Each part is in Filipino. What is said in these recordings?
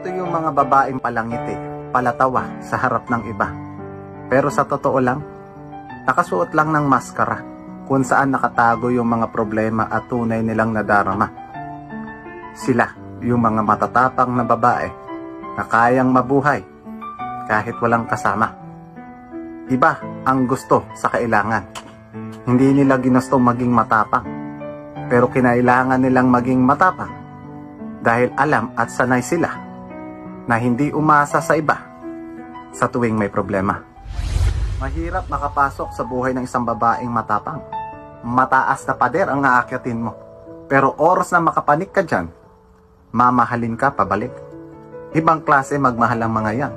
Ito yung mga babaeng palangiti, palatawa sa harap ng iba. Pero sa totoo lang, nakasuot lang ng maskara kung saan nakatago yung mga problema at tunay nilang nadarama. Sila yung mga matatapang na babae na kayang mabuhay kahit walang kasama. Iba ang gusto sa kailangan. Hindi nila ginusto maging matapang, pero kinailangan nilang maging matapang dahil alam at sanay sila na hindi umasa sa iba sa tuwing may problema. Mahirap makapasok sa buhay ng isang babaeng matapang. Mataas na pader ang aakyatin mo, pero oras na makapanik ka dyan, mamahalin ka pabalik. Ibang klase magmahal ang mga yan.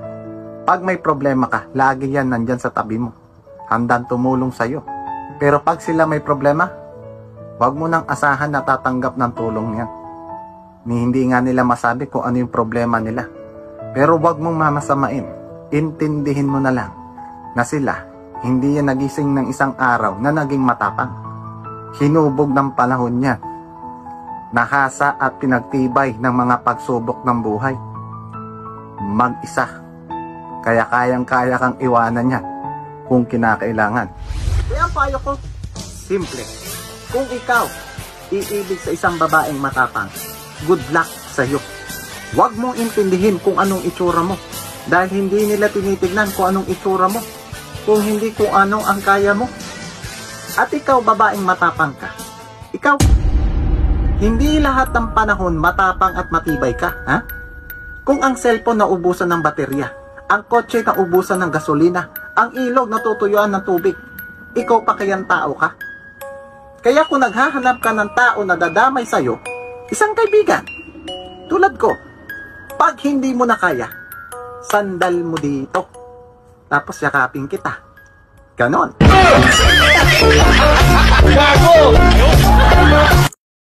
Pag may problema ka, lagi yan nandyan sa tabi mo, handang tumulong sa'yo. Pero pag sila may problema, huwag mo nang asahan na tatanggap ng tulong yan. Hindi nga nila masabi kung ano yung problema nila. Pero huwag mong mamasamain. Intindihin mo na lang na sila hindi yan nagising ng isang araw na naging matapang. Hinubog ng panahon niya. Nahasa at pinagtibay ng mga pagsubok ng buhay. Mag-isa. Kaya kayang-kaya kang iwanan niya kung kinakailangan. Kaya ang payo ko, simple. Kung ikaw iibig sa isang babaeng matapang, good luck sa iyo. Huwag mong intindihin kung anong itsura mo, dahil hindi nila tinitignan kung anong itsura mo, kung hindi kung ano ang kaya mo. At ikaw, babaeng matapang ka, ikaw, hindi lahat ng panahon matapang at matibay ka, ha? Kung ang cellphone naubusan ng baterya, ang kotse naubusan ng gasolina, ang ilog natutuyuan ng tubig, ikaw pa kayang tao ka? Kaya kung naghahanap ka ng tao na dadamay sa'yo, isang kaibigan, tulad ko, pag hindi mo na kaya, sandal mo dito, tapos yakapin kita. Ganon.